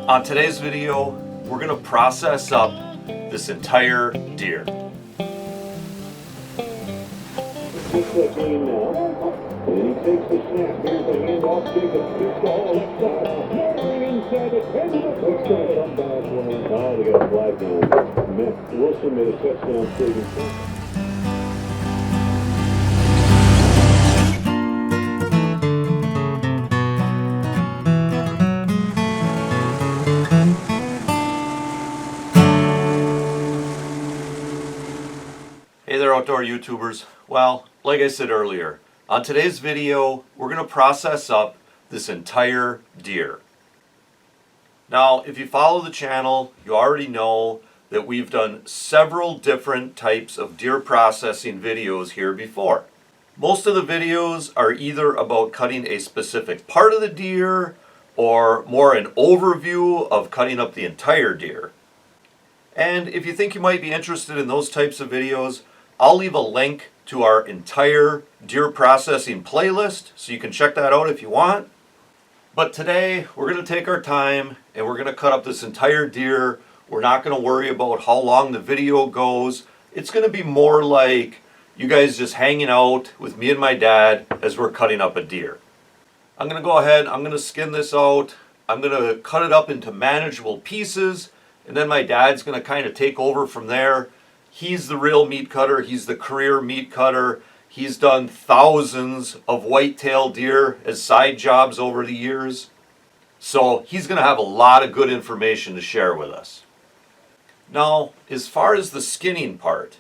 On today's video, we're going to process up this entire deer. Takes that game now, and he takes the snap. Here's the handoff. Jacobs kicks the ball left side. Narrowing inside the 10. Looks going to come back one. Oh, they got a flag down. Matt Wilson made a touchdown saving catch. Hey there, outdoor YouTubers. Well, like I said earlier, on today's video, we're going to process up this entire deer. Now, if you follow the channel, you already know that we've done several different types of deer processing videos here before. Most of the videos are either about cutting a specific part of the deer or more an overview of cutting up the entire deer. And if you think you might be interested in those types of videos, I'll leave a link to our entire deer processing playlist, so you can check that out if you want. But today, we're going to take our time and we're going to cut up this entire deer. We're not going to worry about how long the video goes. It's going to be more like you guys just hanging out with me and my dad as we're cutting up a deer. I'm going to go ahead, I'm going to skin this out. I'm going to cut it up into manageable pieces, and then my dad's going to kind of take over from there. He's the real meat cutter. He's the career meat cutter. He's done thousands of whitetail deer as side jobs over the years. So he's going to have a lot of good information to share with us. Now, as far as the skinning part,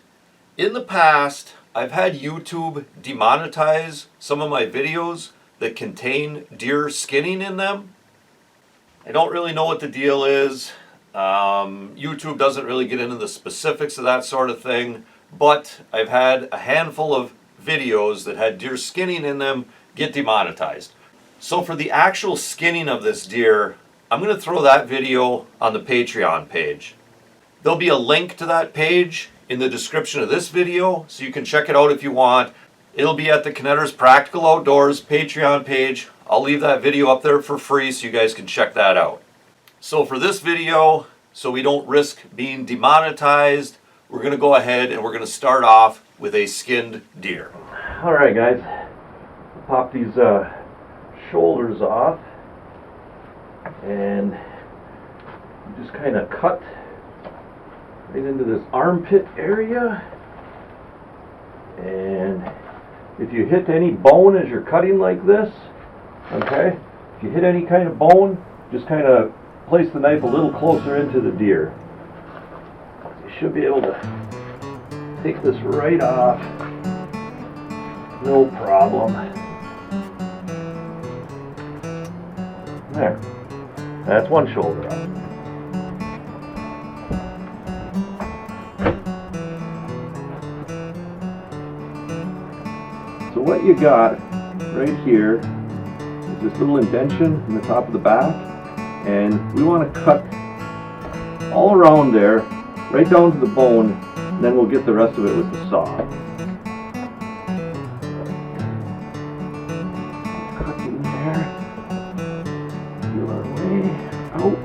in the past, I've had YouTube demonetize some of my videos that contain deer skinning in them. I don't really know what the deal is. YouTube doesn't really get into the specifics of that sort of thing, but I've had a handful of videos that had deer skinning in them get demonetized. So for the actual skinning of this deer, I'm going to throw that video on the Patreon page. There'll be a link to that page in the description of this video, so you can check it out if you want. It'll be at the Knetter's Practical Outdoors Patreon page. I'll leave that video up there for free so you guys can check that out. So for this video, so we don't risk being demonetized, we're going to go ahead and we're going to start off with a skinned deer. Alright guys, pop these shoulders off and just kind of cut right into this armpit area. And if you hit any bone as you're cutting like this, okay, if you hit any kind of bone, just kind of place the knife a little closer into the deer. You should be able to take this right off. No problem. There. That's one shoulder off. So what you got right here is this little indentation in the top of the back. And we want to cut all around there, right down to the bone, and then we'll get the rest of it with the saw. Cut in there, feel our way out.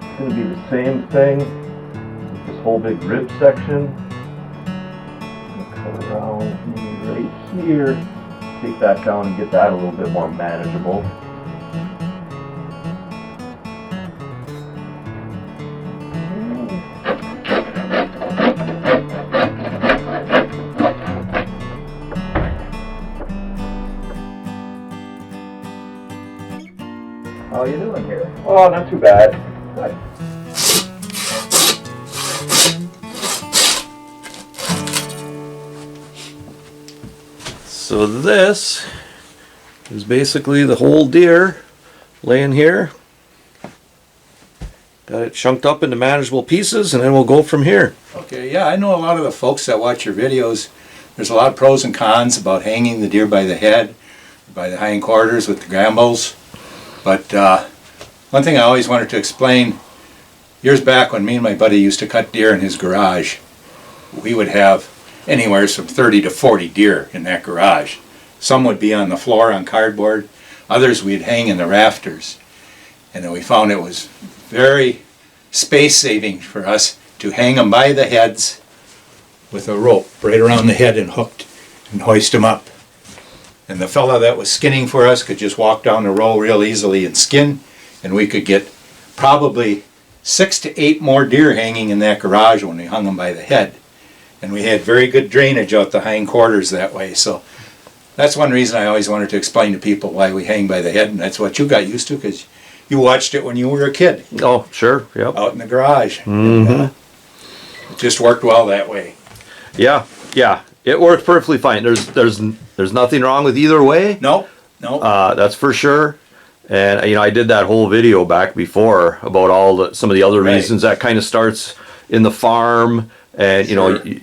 It's going to be the same thing with this whole big rib section. Cut around right here, take that down and get that a little bit more manageable. How you doing here? Oh, not too bad. Good. So this is basically the whole deer laying here. Got it chunked up into manageable pieces, and then we'll go from here. Okay, yeah, I know a lot of the folks that watch your videos, there's a lot of pros and cons about hanging the deer by the head, by the hindquarters with the brambles. But one thing I always wanted to explain, years back when me and my buddy used to cut deer in his garage, we would have anywhere from 30 to 40 deer in that garage. Some would be on the floor on cardboard, others we'd hang in the rafters. And then we found it was very space saving for us to hang them by the heads with a rope right around the head and hooked and hoist them up. And the fella that was skinning for us could just walk down the row real easily and skin, and we could get probably 6 to 8 more deer hanging in that garage when we hung them by the head. And we had very good drainage out the hindquarters that way. So that's one reason I always wanted to explain to people why we hang by the head, and that's what you got used to because you watched it when you were a kid. Oh, sure. Yep. Out in the garage. Mm-hmm. And, it just worked well that way. Yeah. It worked perfectly fine. There's nothing wrong with either way. No. That's for sure. And I did that whole video back before about some of the other reasons that kind of starts in the farm. And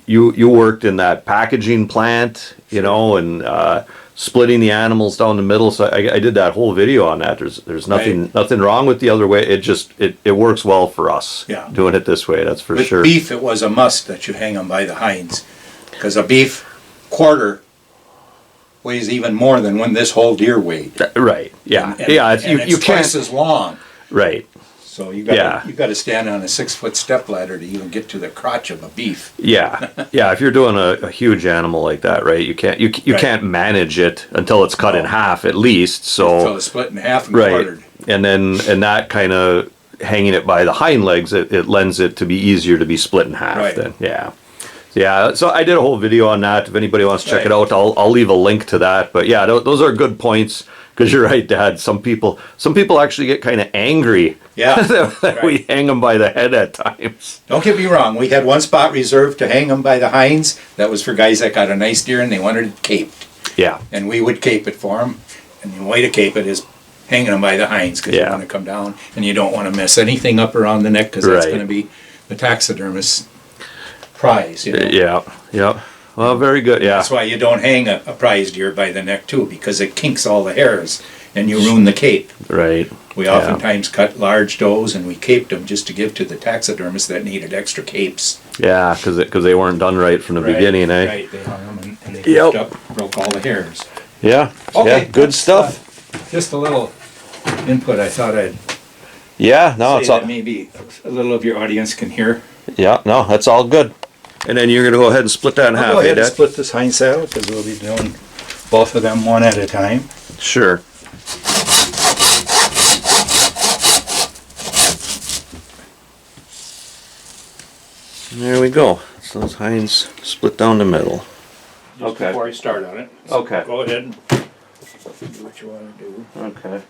you worked in that packaging plant, and splitting the animals down the middle. So I did that whole video on that. There's nothing wrong with the other way. It just it works well for us. Yeah. Doing it this way, that's for With sure. beef, it was a must that you hang them by the hinds, because a beef quarter weighs even more than when this whole deer weighed. Right. Yeah. And You it's can't. twice as long. Right. So you got to stand on a 6-foot step ladder to even get to the crotch of a beef. Yeah. If you're doing a huge animal like that, right? You can't manage it until it's cut in half at least. So Until it's split in half and quartered. And that kind of hanging it by the hind legs, it lends it to be easier to be split in half. Right. Then so I did a whole video on that. If anybody wants to check it out, I'll leave a link to that. But yeah, those are good points. Because you're right, Dad. Some people actually get kind of angry that we hang them by the head at times. Don't get me wrong. We had one spot reserved to hang them by the hinds. That was for guys that got a nice deer and they wanted it caped. Yeah. And we would cape it for them. And the way to cape it is hanging them by the hinds, because you want to come down and you don't want to mess anything up around the neck, because that's going to be the taxidermist's prize. Yeah. Well, very good. Yeah. That's why you don't hang a prize deer by the neck too, because it kinks all the hairs and you ruin the cape. Right. We oftentimes cut large does and we caped them just to give to the taxidermists that needed extra capes. Yeah, because they weren't done right from the beginning, eh? Right. They hung them and they caped up, broke all the hairs. Yeah. Okay. Yeah, good stuff. Just a little input I thought I'd no, say that maybe a little of your audience can hear. Yeah, no, that's all good. And then you're going to go ahead and split that in half, Go ahead and Dad? split this hind saddle, because we'll be doing both of them one at a time. Sure. There we go. So those hinds split down the middle. Just before I start on it. Okay. Go ahead and do what you want to do. Okay.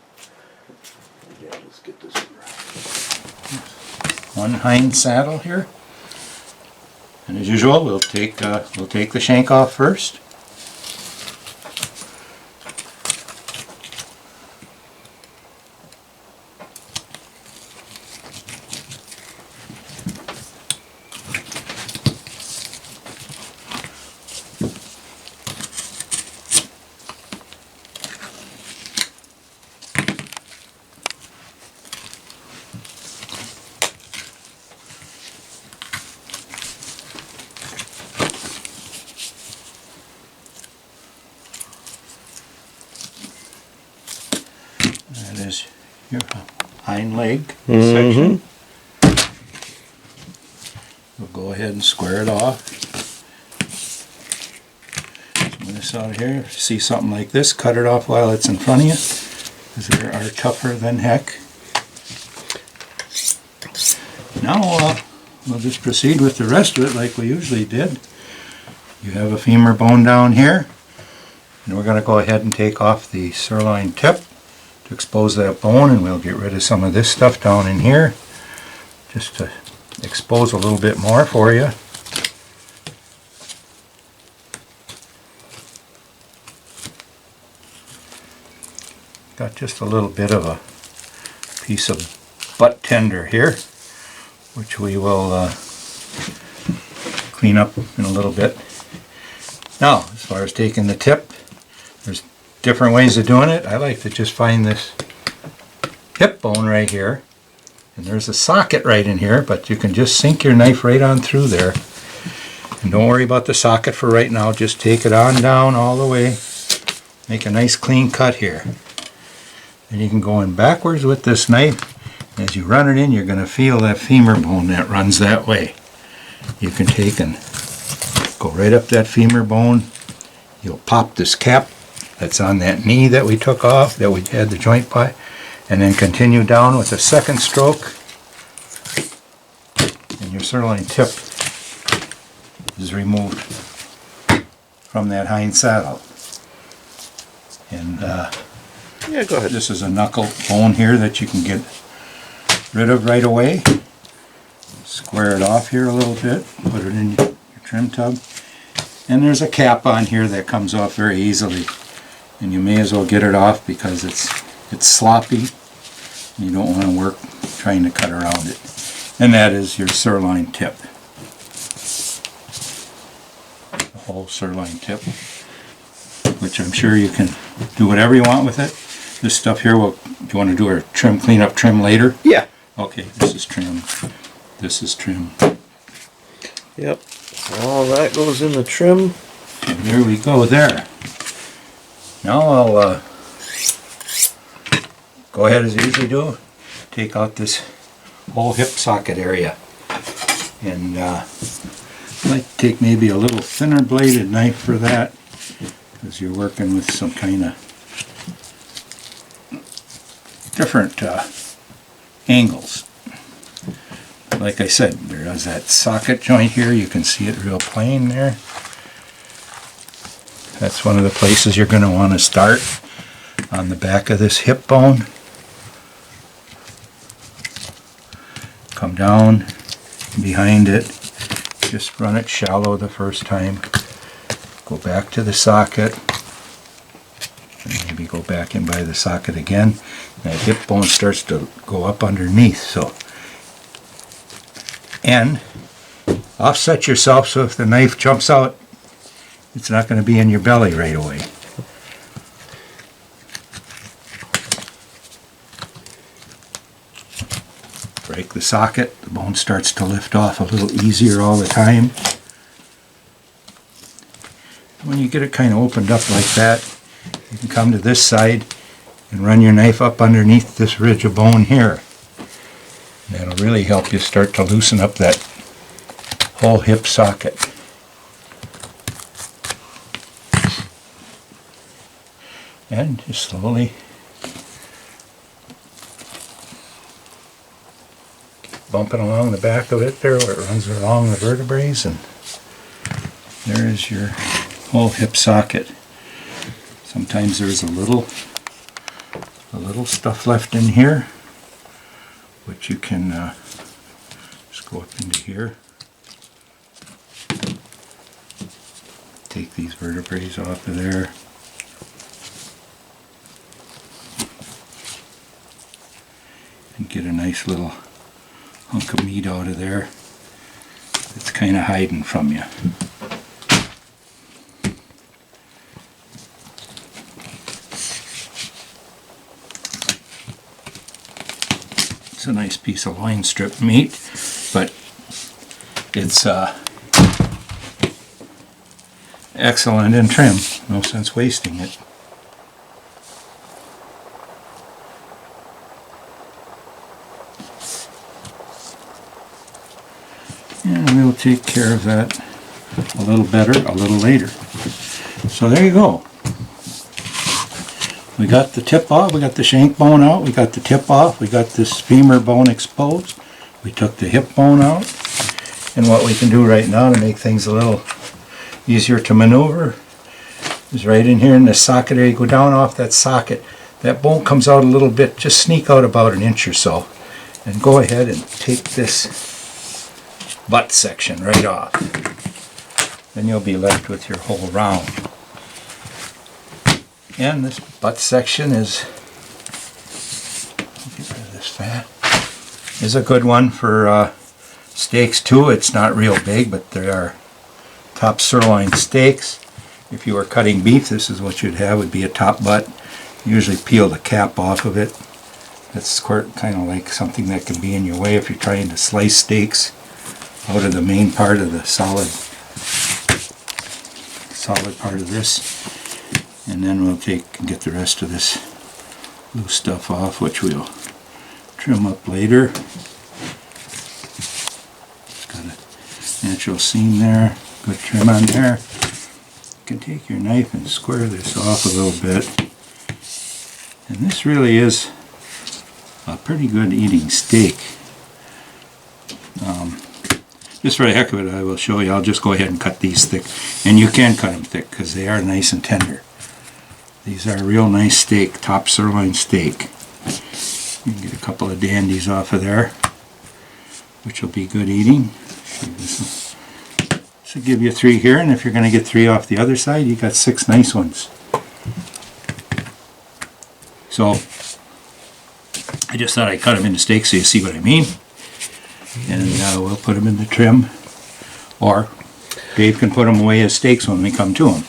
Yeah, let's get this one hind saddle here. And as usual, we'll take the shank off first. That is your hind leg section. We'll go ahead and square it off. Some of this out here, if you see something like this, cut it off while it's in front of you, because they are tougher than heck. Now we'll just proceed with the rest of it like we usually did. You have a femur bone down here, and we're going to go ahead and take off the sirloin tip to expose that bone, and we'll get rid of some of this stuff down in here just to expose a little bit more for you. Got just a little bit of a piece of butt tender here. which we will clean up in a little bit. Now, as far as taking the tip, there's different ways of doing it. I like to just find this hip bone right here, and there's a socket right in here, but you can just sink your knife right on through there. And don't worry about the socket for right now, just take it on down all the way, make a nice clean cut here. And you can go in backwards with this knife. As you run it in, you're going to feel that femur bone that runs that way. You can take and go right up that femur bone. You'll pop this cap that's on that knee that we took off, that we had the joint by, and then continue down with a second stroke, and your sirloin tip is removed from that hind saddle. And yeah, go ahead. this is a knuckle bone here that you can get rid of right away. Square it off here a little bit, put it in your trim tub, and there's a cap on here that comes off very easily, and you may as well get it off because it's sloppy and you don't want to work trying to cut around it. And that is your sirloin tip, the whole sirloin tip, which I'm sure you can do whatever you want with it. This stuff here, do you want to do a trim, clean up trim later? Yeah. Okay, this is trim. This is trim. Yep. All that goes in the trim. And there we go there. Now I'll go ahead as I usually do. Take out this whole hip socket area. And I like to take maybe a little thinner bladed knife for that, because you're working with some kind of different angles. Like I said, there is that socket joint here. You can see it real plain there. That's one of the places you're going to want to start, on the back of this hip bone. Come down behind it. Just run it shallow the first time. Go back to the socket. And maybe go back in by the socket again. That hip bone starts to go up underneath. So, and offset yourself so if the knife jumps out, it's not going to be in your belly right away. Break the socket, the bone starts to lift off a little easier all the time. When you get it kind of opened up like that, you can come to this side and run your knife up underneath this ridge of bone here. That'll really help you start to loosen up that whole hip socket. And just slowly keep bumping along the back of it there where it runs along the vertebrae, and there is your whole hip socket. Sometimes there's a little stuff left in here, which you can just go up into here. Take these vertebrae off of there. And get a nice little hunk of meat out of there that's kind of hiding from you. It's a nice piece of loin strip meat, but it's excellent in trim. No sense wasting it. And we'll take care of that a little better a little later. So there you go. We got the tip off, we got the shank bone out, we got the tip off, we got this femur bone exposed, we took the hip bone out, and what we can do right now to make things a little easier to maneuver is right in here in the socket area. Go down off that socket, that bone comes out a little bit, just sneak out about an inch or so, and go ahead and take this butt section right off. Then you'll be left with your whole round. And this butt section is, get rid of this fat, is a good one for steaks too. It's not real big, but they are top sirloin steaks. If you were cutting beef, this is what you'd have, would be a top butt. Usually peel the cap off of it. That's kind of like something that can be in your way if you're trying to slice steaks out of the main part of the solid part of this. And then we'll take and get the rest of this loose stuff off, which we'll trim up later. It's got a natural seam there, good trim on there. You can take your knife and square this off a little bit. And this really is a pretty good eating steak. Just for the heck of it, I will show you. I'll just go ahead and cut these thick. And you can cut them thick because they are nice and tender. These are a real nice steak, top sirloin steak. You can get a couple of dandies off of there, which will be good eating. This will give you 3 here, and if you're going to get 3 off the other side, you got 6 nice ones. So, I just thought I'd cut them into steaks so you see what I mean. And we'll put them in the trim, or Dave can put them away as steaks when we come to them.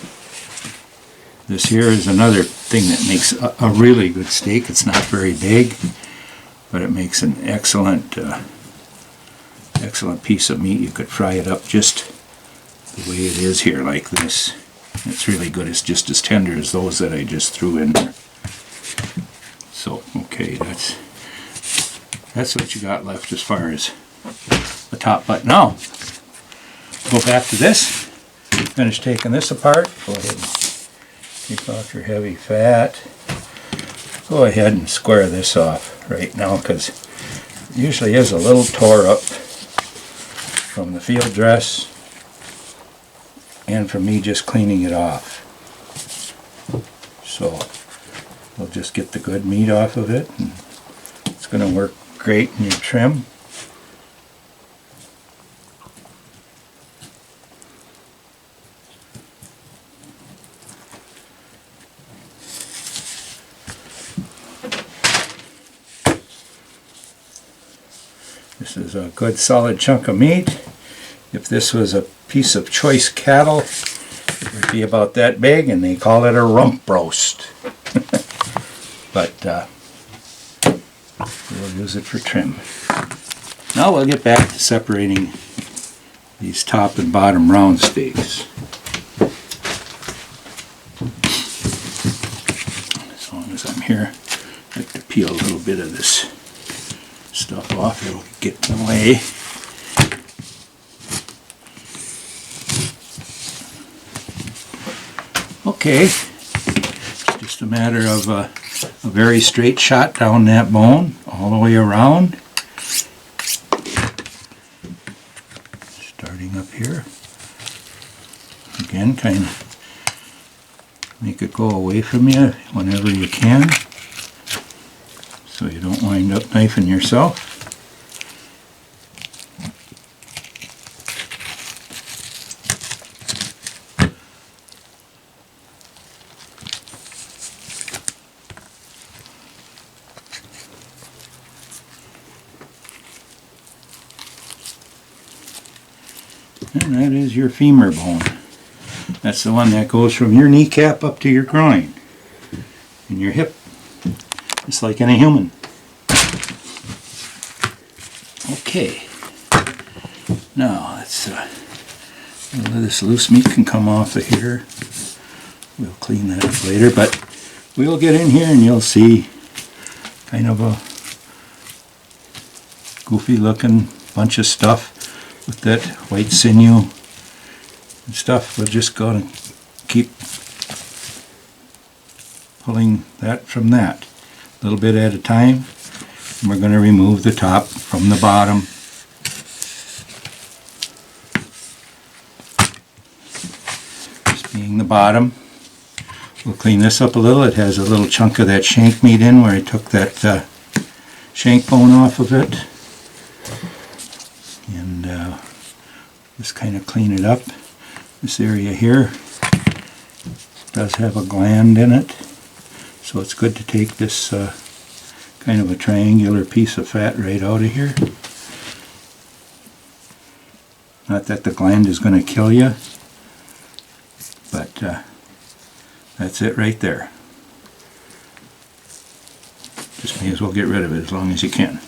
This here is another thing that makes a really good steak. It's not very big, but it makes an excellent piece of meat. You could fry it up just the way it is here, like this. It's really good. It's just as tender as those that I just threw in there. So, okay, that's what you got left as far as the top butt. Now, go back to this. Finish taking this apart. Go ahead and take off your heavy fat. Go ahead and square this off right now, because it usually is a little tore up from the field dress and from me just cleaning it off. So we'll just get the good meat off of it, and it's going to work great in your trim. This is a good solid chunk of meat. If this was a piece of choice cattle, it would be about that big, and they call it a rump roast. But we'll use it for trim. Now we'll get back to separating these top and bottom round steaks. As long as I'm here, I like to peel a little bit of this stuff off. It'll get in the way. Okay, it's just a matter of a very straight shot down that bone all the way around, starting up here. Again, kind of make it go away from you whenever you can, so you don't wind up knifing yourself. And that is your femur bone. That's the one that goes from your kneecap up to your groin and your hip, just like in a human. Okay, now let's this loose meat can come off of here. We'll clean that up later, but we'll get in here and you'll see kind of a goofy looking bunch of stuff with that white sinew and stuff. We're just going to keep pulling that from that a little bit at a time, and we're going to remove the top from the bottom. This being the bottom, we'll clean this up a little. It has a little chunk of that shank meat in where I took that shank bone off of it. And just kind of clean it up. This area here does have a gland in it, so it's good to take this kind of a triangular piece of fat right out of here. Not that the gland is going to kill you, but that's it right there. Just may as well get rid of it as long as you can.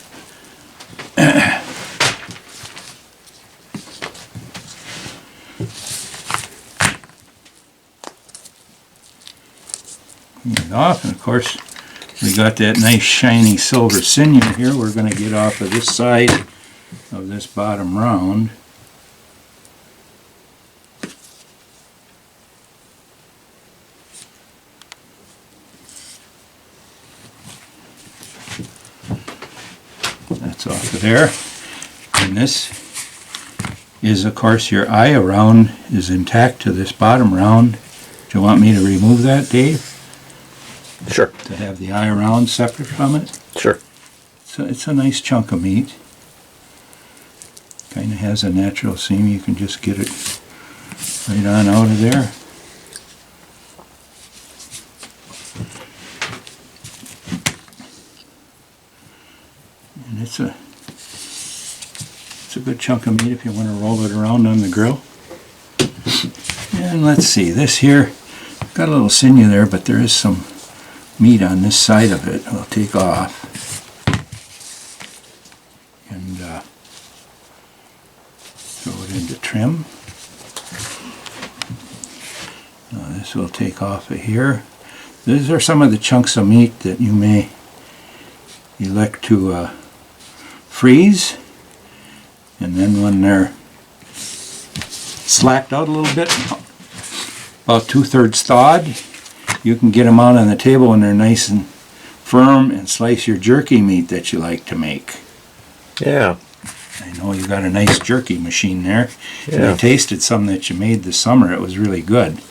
Clean it off, and of course we got that nice shiny silver sinew here. We're going to get off of this side of this bottom round. That's off of there. And this is, of course, your eye round is intact to this bottom round. Do you want me to remove that, Dave? Sure. To have the eye round separate from it? Sure. So it's a nice chunk of meat. Kind of has a natural seam. You can just get it right on out of there. And it's a good chunk of meat if you want to roll it around on the grill. And let's see, this here, got a little sinew there, but there is some meat on this side of it. We'll take off. And throw it into trim. Now this will take off of here. These are some of the chunks of meat that you may elect to freeze, and then when they're slacked out a little bit, about 2/3 thawed, you can get them out on the table when they're nice and firm and slice your jerky meat that you like to make. Yeah. I know you got a nice jerky machine there. Yeah. I tasted some that you made this summer. It was really good.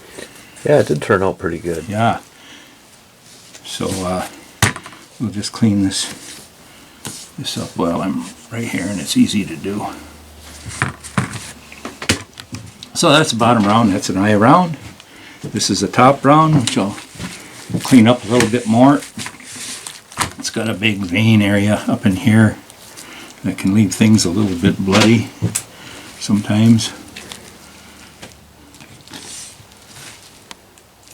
Yeah, it did turn out pretty good. Yeah. So we'll just clean this up while I'm right here, and it's easy to do. So that's the bottom round. That's an eye round. This is the top round, which I'll clean up a little bit more. It's got a big vein area up in here that can leave things a little bit bloody sometimes.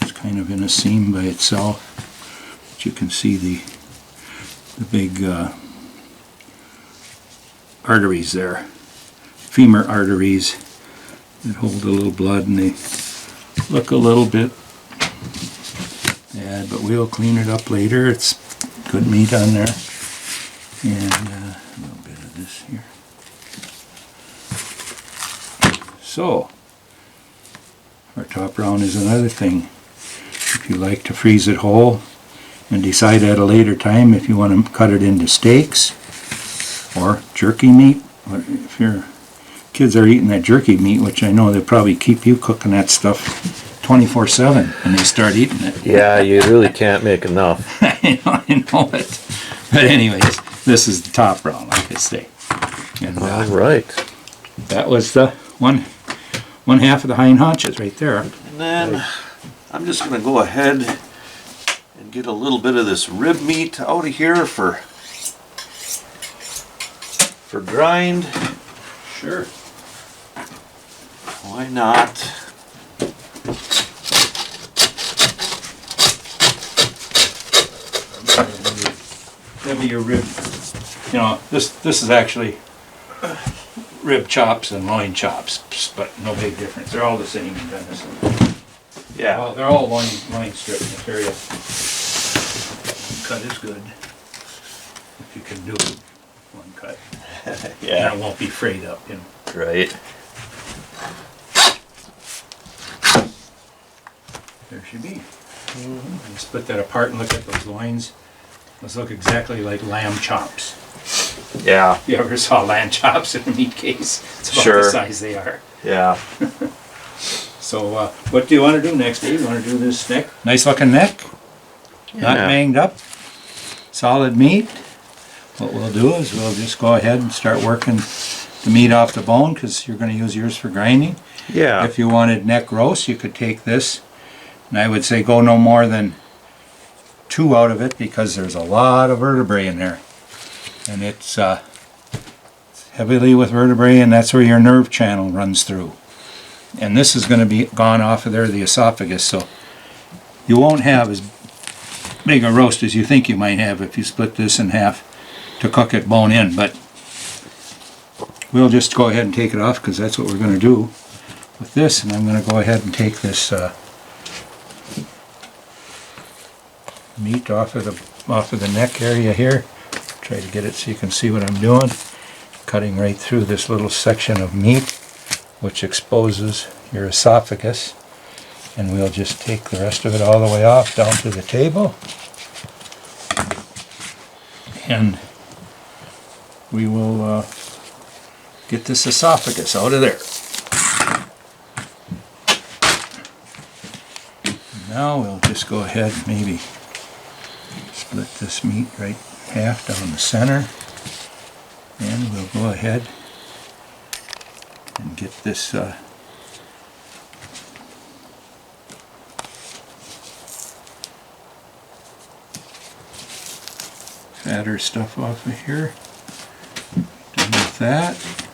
It's kind of in a seam by itself, but you can see the big arteries there, femur arteries that hold a little blood, and they look a little bit bad, but we'll clean it up later. It's good meat on there. And a little bit of this here. So, our top round is another thing. If you like to freeze it whole and decide at a later time if you want to cut it into steaks or jerky meat, or if your kids are eating that jerky meat, which I know they'll probably keep you cooking that stuff 24/7 when they start eating it. Yeah, you really can't make enough. I know it. But anyways, this is the top round, like I say. And All right. that was the one half of the hind haunches right there. And then I'm just going to go ahead and get a little bit of this rib meat out of here for grind. Sure. Why not? That'd be your rib. You know, this is actually rib chops and loin chops, but no big difference. They're all the same in venison. Yeah. Well, they're all loin strip material. Cut is good if you can do one cut. Yeah. And it won't be frayed up, you know. Right. There she be. And split that apart and look at those loins. Those look exactly like lamb chops. Yeah. If you ever saw lamb chops in a meat case, it's about Sure. the size they are. Yeah. So what do you want to do next, Dave? You want to do this neck? Nice looking neck. Not Yeah. banged up. Solid meat. What we'll do is we'll just go ahead and start working the meat off the bone, because you're going to use yours for grinding. Yeah. If you wanted neck roast, you could take this, and I would say go no more than 2 out of it, because there's a lot of vertebrae in there, and it heavily with vertebrae, and that's where your nerve channel runs through. And this is going to be gone off of there, the esophagus, so you won't have as big a roast as you think you might have if you split this in half to cook it bone in. But we'll just go ahead and take it off because that's what we're going to do with this. And I'm going to go ahead and take this meat off of the neck area here. Try to get it so you can see what I'm doing. Cutting right through this little section of meat, which exposes your esophagus. And we'll just take the rest of it all the way off down to the table. And we will get this esophagus out of there. Now we'll just go ahead and maybe split this meat right half down the center. And we'll go ahead and get this fatter stuff off of here. Done with that.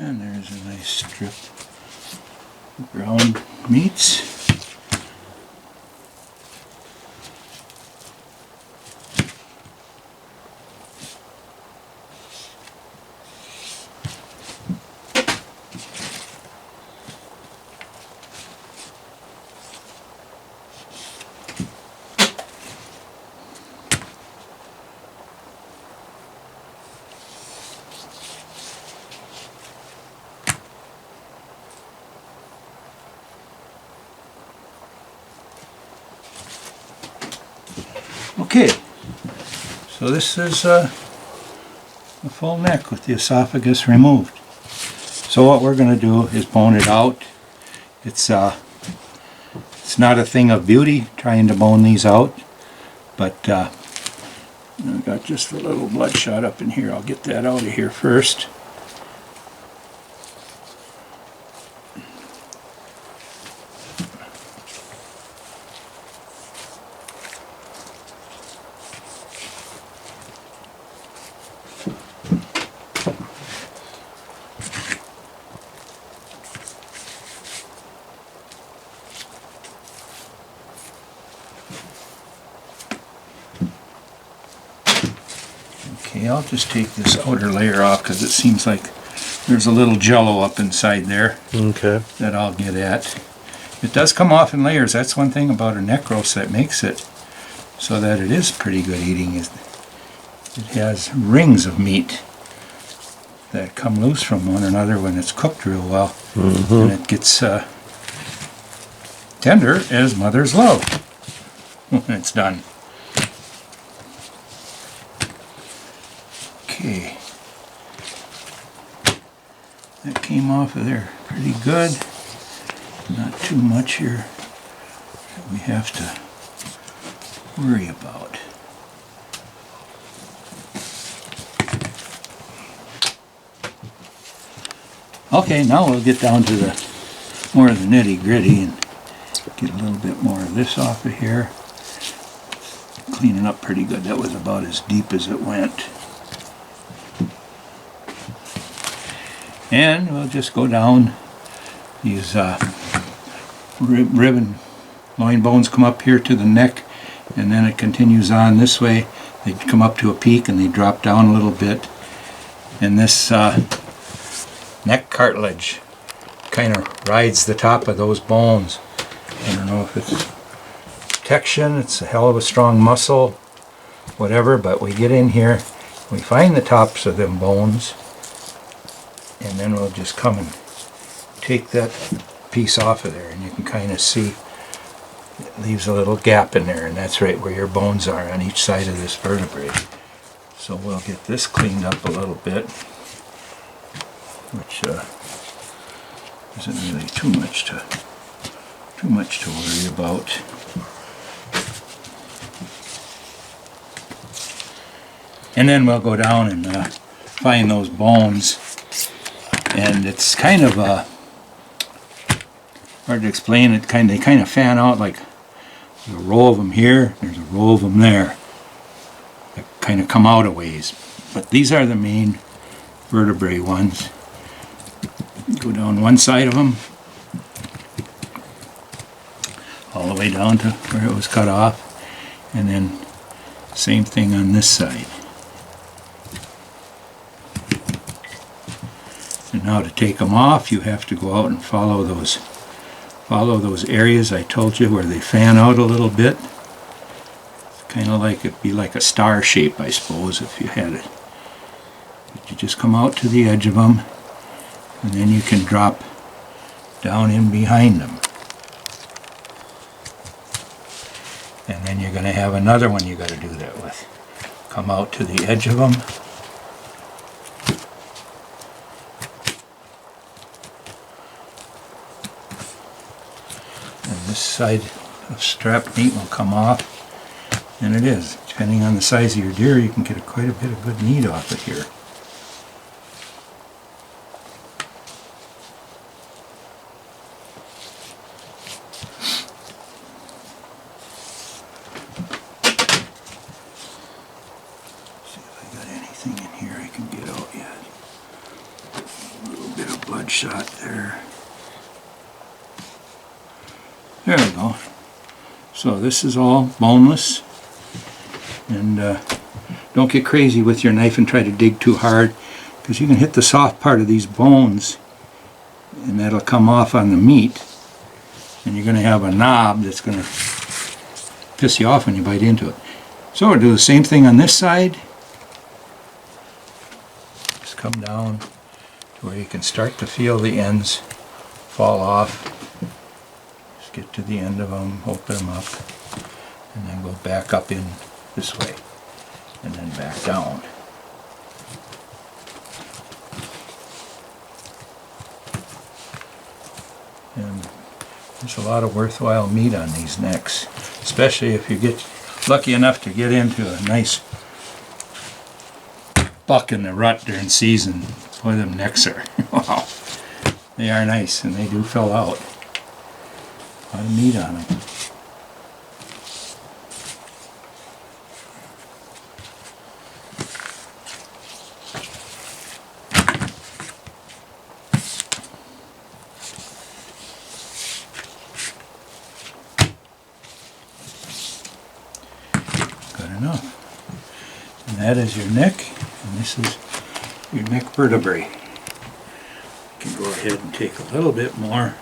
And there's a nice strip of ground meats. Okay, so this is the full neck with the esophagus removed. So what we're going to do is bone it out. It's not a thing of beauty trying to bone these out, but I've got just a little bloodshot up in here. I'll get that out of here first. Okay, I'll just take this outer layer off because it seems like there's a little jello up inside there. Okay. That I'll get at. It does come off in layers. That's one thing about a neck roast that makes it so that it is pretty good eating. It has rings of meat that come loose from one another when it's cooked real well. And it gets tender as mothers love when it's done. Okay, that came off of there pretty good. Not too much here that we have to worry about. Okay, now we'll get down to the more of the nitty gritty and get a little bit more of this off of here. Cleaning up pretty good. That was about as deep as it went. And we'll just go down. These rib and loin bones come up here to the neck, and then it continues on this way. They come up to a peak and they drop down a little bit. And this neck cartilage kind of rides the top of those bones. I don't know if it's protection, it's a hell of a strong muscle, whatever, but we get in here, we find the tops of them bones, and then we'll just come and take that piece off of there, and you can kind of see it leaves a little gap in there, and that's right where your bones are on each side of this vertebrae. So we'll get this cleaned up a little bit, which isn't really too much to worry about. And then we'll go down and find those bones. And it's kind of hard to explain. They kind of fan out like there's a row of them here, there's a row of them there. That kind of come out a ways. But these are the main vertebrae ones. Go down one side of them, all the way down to where it was cut off, and then same thing on this side. And now to take them off, you have to go out and follow those areas I told you where they fan out a little bit. It's kind of like it'd be like a star shape, I suppose, if you had it. But you just come out to the edge of them, and then you can drop down in behind them. And then you're going to have another one you got to do that with. Come out to the edge of them. And this side of strap meat will come off. And it is. Depending on the size of your deer, you can get quite a bit of good meat off it here. Shot there. There we go. So this is all boneless, and don't get crazy with your knife and try to dig too hard, because you can hit the soft part of these bones and that'll come off on the meat, and you're going to have a knob that's going to piss you off when you bite into it. So we'll do the same thing on this side. Just come down where you can start to feel the ends fall off. Just get to the end of them, open them up, and then go back up in this way, and then back down. And there's a lot of worthwhile meat on these necks, especially if you get lucky enough to get into a nice buck in the rut during season. Boy, them necks are, wow, they are nice, and they do fill out. A lot of meat on them. Good enough. And that is your neck, and this is your neck vertebrae. You can go ahead and take a little bit more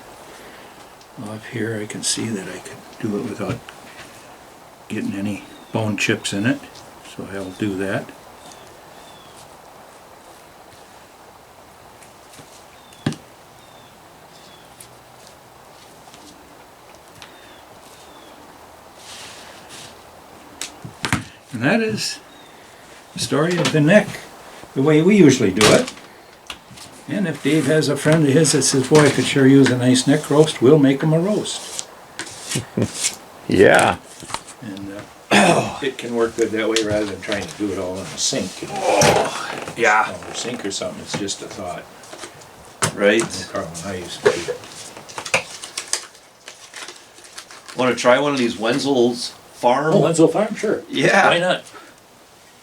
off here. I can see that I could do it without getting any bone chips in it, so I'll do that. And that is the story of the neck, the way we usually do it. And if Dave has a friend of his that says, boy, I could sure use a nice neck roast, we'll make him a roast. Yeah. And it can work good that way rather than trying to do it all in a sink. Yeah. Or a sink or something, it's just a thought. Right. Carl and I used to do it. Want to try one of these Wenzel's Farm? Oh, Wenzel Farm, sure. Yeah. Why not?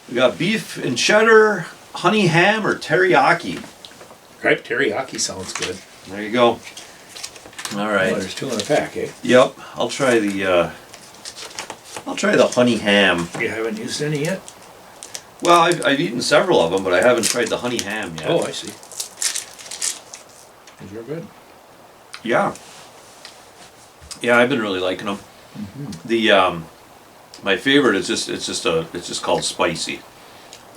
We got beef and cheddar, honey ham, or teriyaki. Right, teriyaki sounds good. There you go. All right. Oh, there's 2 in a pack, eh? Yep. I'll try the honey ham. You haven't used any yet? Well, I've eaten several of them, but I haven't tried the honey ham yet. Oh, I see. Those are good. Yeah. Yeah, I've been really liking them. The my favorite is it's just called spicy.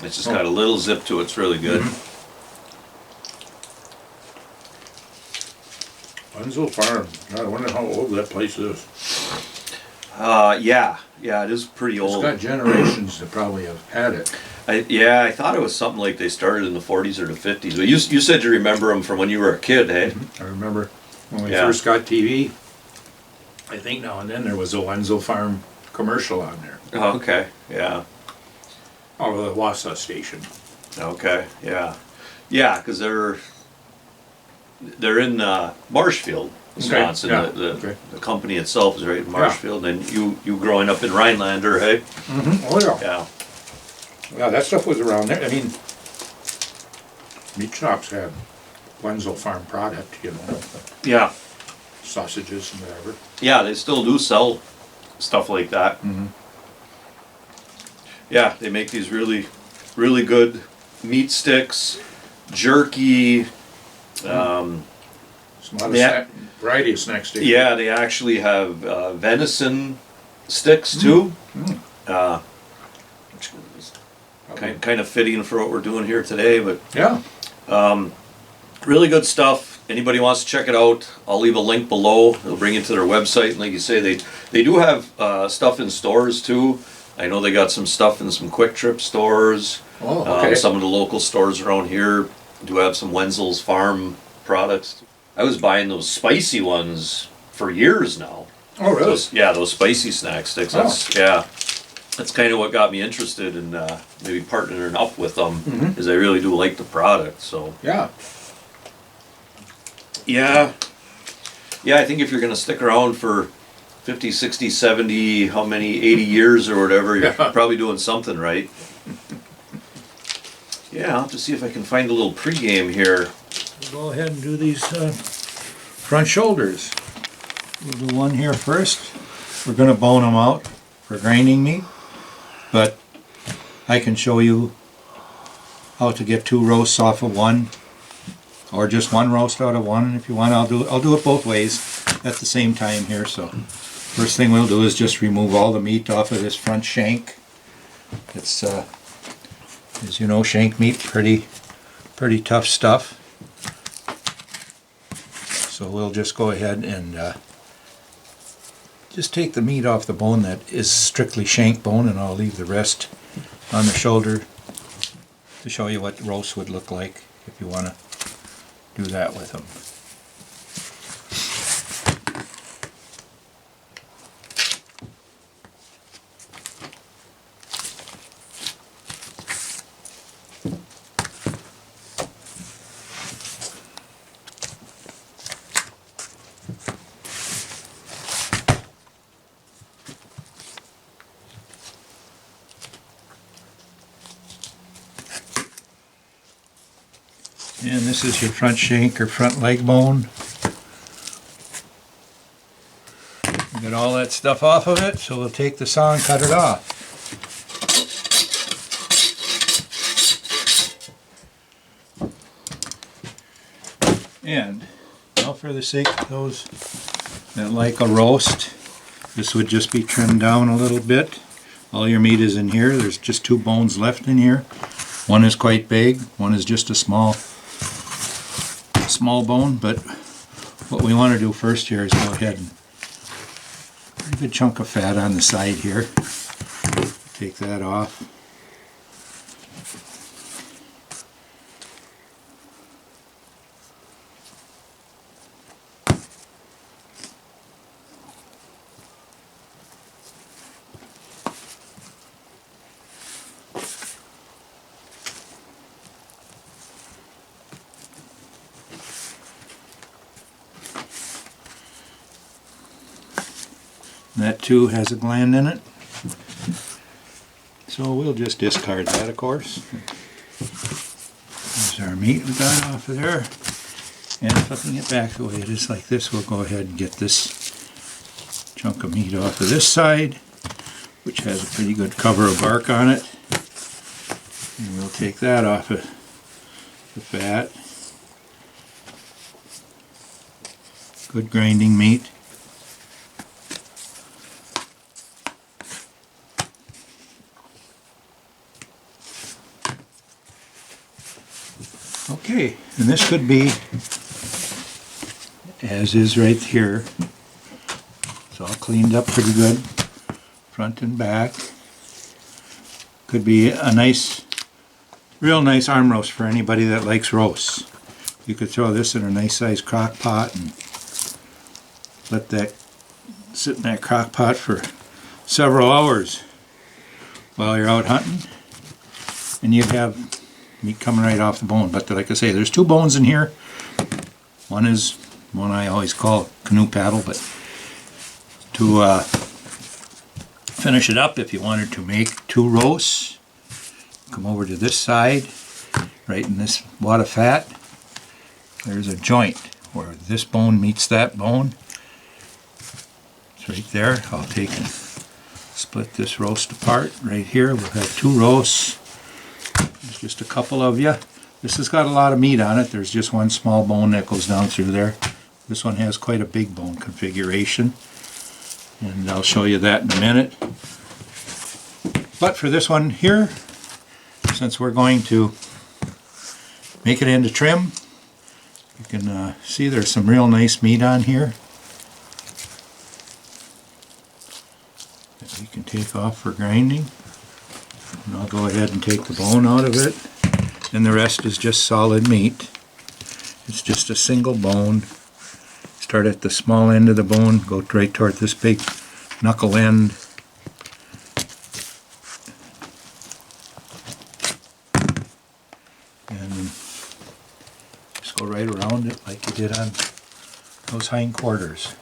It's just got a little zip to it. It's really good. Wenzel Farm. God, I wonder how old that place is. Yeah, it is pretty It's old. got generations that probably have had it. I thought it was something like they started in the 40s or the 50s. But you said you remember them from when you were a kid, hey? I remember when we Yeah. first got TV, I think now and then there was a Wenzel Farm commercial on there. Oh, okay, yeah. Oh, the Wausau station. Okay, yeah. Yeah, because they're in Marshfield, Wisconsin. yeah, The company itself is right in Marshfield, and you growing up in Rhinelander, hey? Oh yeah. Yeah. Yeah, that stuff was around there. I mean, meat shops had Wenzel Farm product, you know, Yeah. sausages and whatever. Yeah, they still do sell stuff like that. Mhm. Yeah, they make these really, really good meat sticks, jerky. There's a lot of Yeah. variety of snack sticks. Yeah, they actually have venison sticks too. Which is kind of fitting for what we're doing here today, but Yeah. really good stuff. Anybody wants to check it out, I'll leave a link below. It'll bring you to their website. And like you say, they do have stuff in stores too. I know they got some stuff in some Quick Trip stores. Oh, okay. Some of the local stores around here do have some Wenzel's Farm products. I was buying those spicy ones for years now. Oh, really? Those spicy snack sticks. That's kind of what got me interested in maybe partnering up with them, is I really do like the product. So Yeah. yeah, I think if you're gonna stick around for 50, 60, 70, how many, 80 years or whatever, you're probably doing something right. Yeah, I'll have to see if I can find a little pregame here. We'll go ahead and do these front shoulders. We'll do one here first. We're going to bone them out for grinding meat, but I can show you how to get 2 roasts off of one, or just 1 roast out of one. If you want, I'll do it both ways at the same time here. So first thing we'll do is just remove all the meat off of this front shank. It's as you know, shank meat, pretty tough stuff. So we'll just go ahead and just take the meat off the bone that is strictly shank bone, and I'll leave the rest on the shoulder to show you what roast would look like if you want to do that with them. And this is your front shank or front leg bone. Get all that stuff off of it, so we'll take the saw and cut it off. And now for the sake of those that like a roast, this would just be trimmed down a little bit. All your meat is in here. There's just 2 bones left in here. One is quite big, one is just a small bone, but what we want to do first here is go ahead and pretty good chunk of fat on the side here. Take that off. That too has a gland in it, so we'll just discard that, of course. There's our meat we got off of there, and flipping it back the way it is like this, we'll go ahead and get this chunk of meat off of this side, which has a pretty good cover of bark on it, and we'll take that off of the fat. Good grinding meat. Okay, and this could be as is right here. It's all cleaned up pretty good, front and back. Could be a nice, real nice arm roast for anybody that likes roasts. You could throw this in a nice sized crock pot and let that sit in that crock pot for several hours while you're out hunting, and you'd have meat coming right off the bone. But like I say, there's two bones in here. One is one I always call canoe paddle, but to finish it up, if you wanted to make two roasts, come over to this side, right in this wad of fat, there's a joint where this bone meets that bone. It's right there. I'll take and split this roast apart right here. We'll have two roasts. There's just a couple of you. This has got a lot of meat on it. There's just one small bone that goes down through there. This one has quite a big bone configuration, and I'll show you that in a minute. But for this one here, since we're going to make it into trim, you can see there's some real nice meat on here that we can take off for grinding. And I'll go ahead and take the bone out of it, and the rest is just solid meat. It's just a single bone. Start at the small end of the bone, go right toward this big knuckle end. And just go right around it like you did on those hind quarters.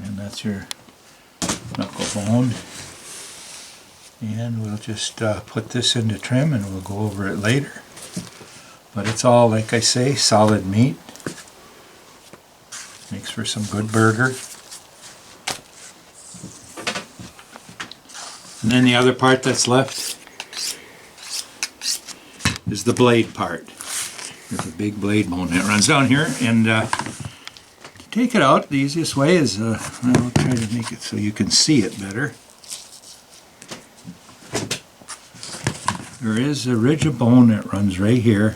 And that's your knuckle bone. And we'll just put this into trim, and we'll go over it later. But it's all, like I say, solid meat. Makes for some good burger. And then the other part that's left is the blade part. There's a big blade bone that runs down here, and to take it out, the easiest way is, I'll try to make it so you can see it better. There is a ridge of bone that runs right here,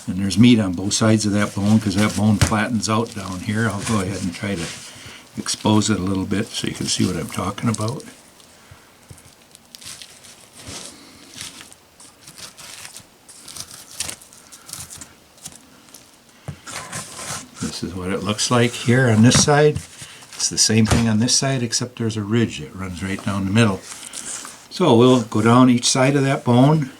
and there's meat on both sides of that bone because that bone flattens out down here. I'll go ahead and try to expose it a little bit so you can see what I'm talking about. This is what it looks like here on this side. It's the same thing on this side, except there's a ridge that runs right down the middle. So we'll go down each side of that bone.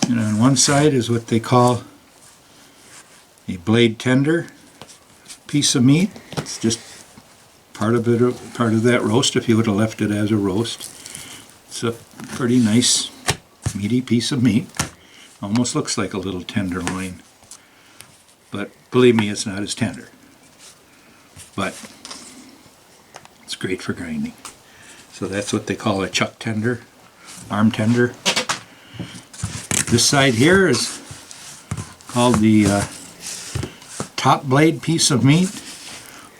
And on one side is what they call a blade tender piece of meat. It's just part of it, part of that roast if you would have left it as a roast. It's a pretty nice meaty piece of meat. Almost looks like a little tenderloin, but believe me, it's not as tender. But it's great for grinding. So that's what they call a chuck tender, arm tender. This side here is called the top blade piece of meat.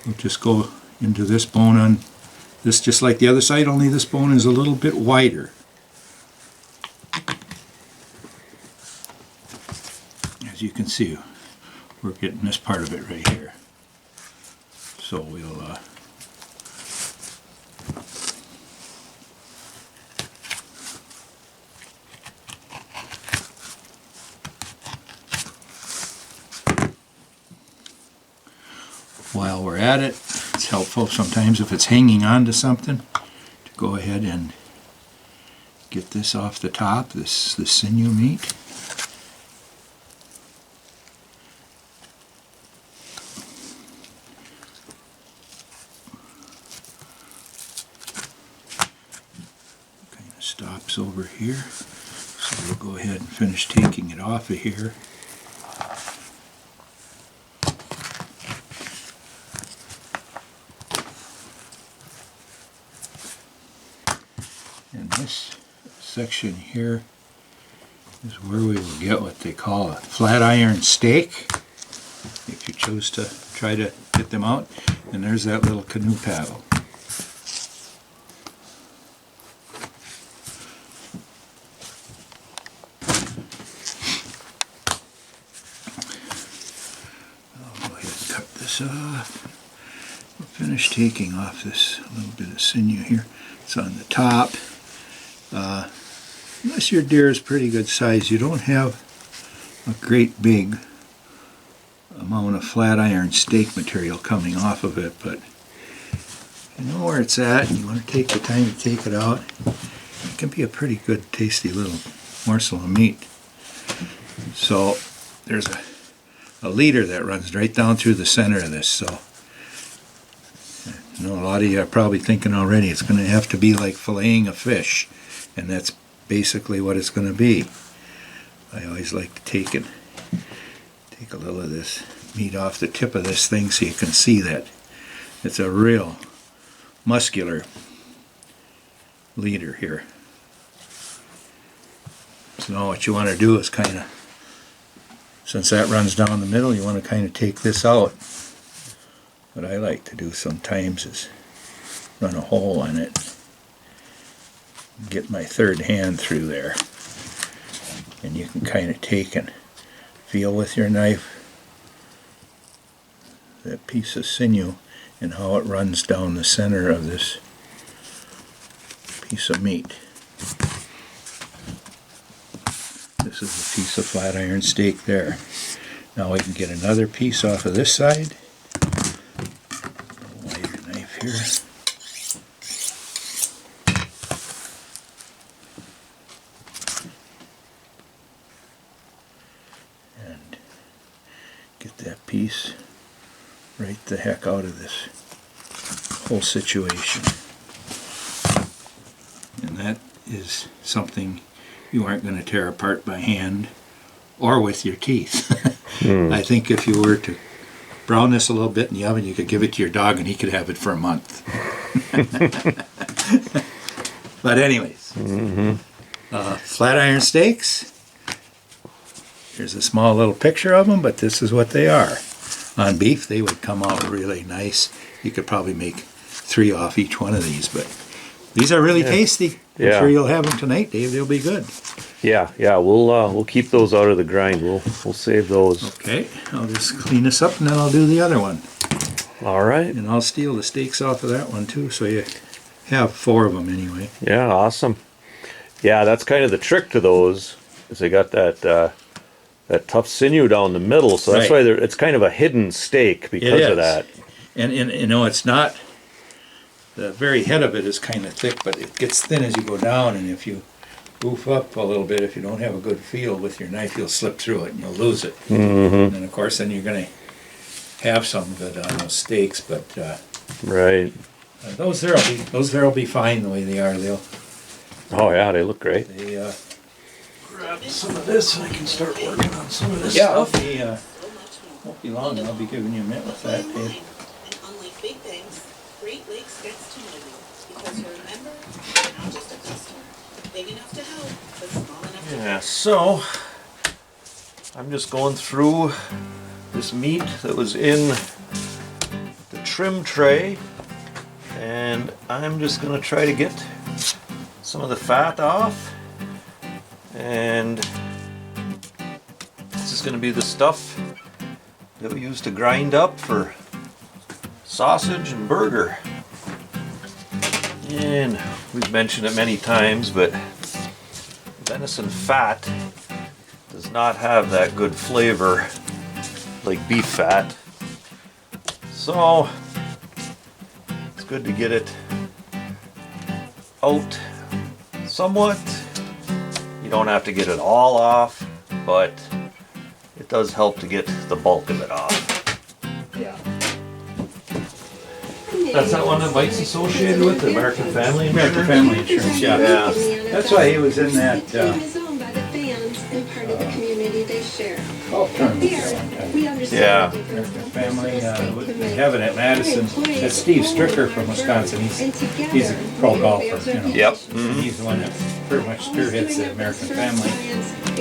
We'll just go into this bone on this, just like the other side, only this bone is a little bit wider. As you can see, we're getting this part of it right here. So we'll while we're at it, it's helpful sometimes if it's hanging on to something to go ahead and get this off the top, this sinew meat. Kind of stops over here, so we'll go ahead and finish taking it off of here. And this section here is where we will get what they call a flat iron steak, if you choose to try to get them out. And there's that little canoe paddle. I'll go ahead and cut this off. We'll finish taking off this little bit of sinew here. It's on the top. Unless your deer is pretty good size, you don't have a great big amount of flat iron steak material coming off of it, but you know where it's at and you want to take the time to take it out. It can be a pretty good tasty little morsel of meat. So there's a leader that runs right down through the center of this, so I know a lot of you are probably thinking already it's going to have to be like filleting a fish, and that's basically what it's going to be. I always like to take a little of this meat off the tip of this thing so you can see that it's a real muscular leader here. So now what you want to do is kind of, since that runs down the middle, you want to kind of take this out. What I like to do sometimes is run a hole in it, get my third hand through there, and you can kind of take and feel with your knife that piece of sinew and how it runs down the center of this piece of meat. This is a piece of flat iron steak there. Now we can get another piece off of this side. Lighter knife here. And get that piece right the heck out of this whole situation. And that is something you aren't going to tear apart by hand or with your teeth. I think if you were to brown this a little bit in the oven, you could give it to your dog and he could have it for a month. But anyways, flat iron steaks. Here's a small little picture of them, but this is what they are. On beef, they would come out really nice. You could probably make 3 off each one of these, but these are really tasty. I'm sure you'll have them tonight, Dave. They'll be good. Yeah, we'll keep those out of the grind. We'll save those. Okay, I'll just clean this up and then I'll do the other one. All right. And I'll steal the steaks off of that one too, so you have 4 of them anyway. Yeah, awesome. Yeah, that's kind of the trick to those, is they got that tough sinew down the middle, so that's why it's kind of a hidden steak because of that. And you know, it's not, the very head of it is kind of thick, but it gets thin as you go down, and if you goof up a little bit, if you don't have a good feel with your knife, you'll slip through it and you'll lose it. And of course then you're going to have some good on those steaks, but right. Those there'll be fine the way they are. Oh yeah, they look great. They grab some of this and I can start working on some of this stuff. Won't be long. I'll be giving you a minute with that, Dave. And unlike big things, Great Lakes gets to know you because you're a member, you're not just a customer. Big enough to help, but small enough to Yeah, so I'm just going through this meat that was in the trim tray, and I'm just going to try to get some of the fat off. And this is going to be the stuff that we use to grind up for sausage and burger. And we've mentioned it many times, but venison fat does not have that good flavor like beef fat. So it's good to get it out somewhat. You don't have to get it all off, but it does help to get the bulk of it off. Yeah. That's that one that Mike's associated with, the American Family Insurance? American Family Insurance, yeah. That's why he was in that golf tournament there one time. Yeah. American Family, in heaven at Madison. That's Steve Stricker from Wisconsin. He's a pro golfer, you know. Yep. He's the one that pretty much spearheads the American Family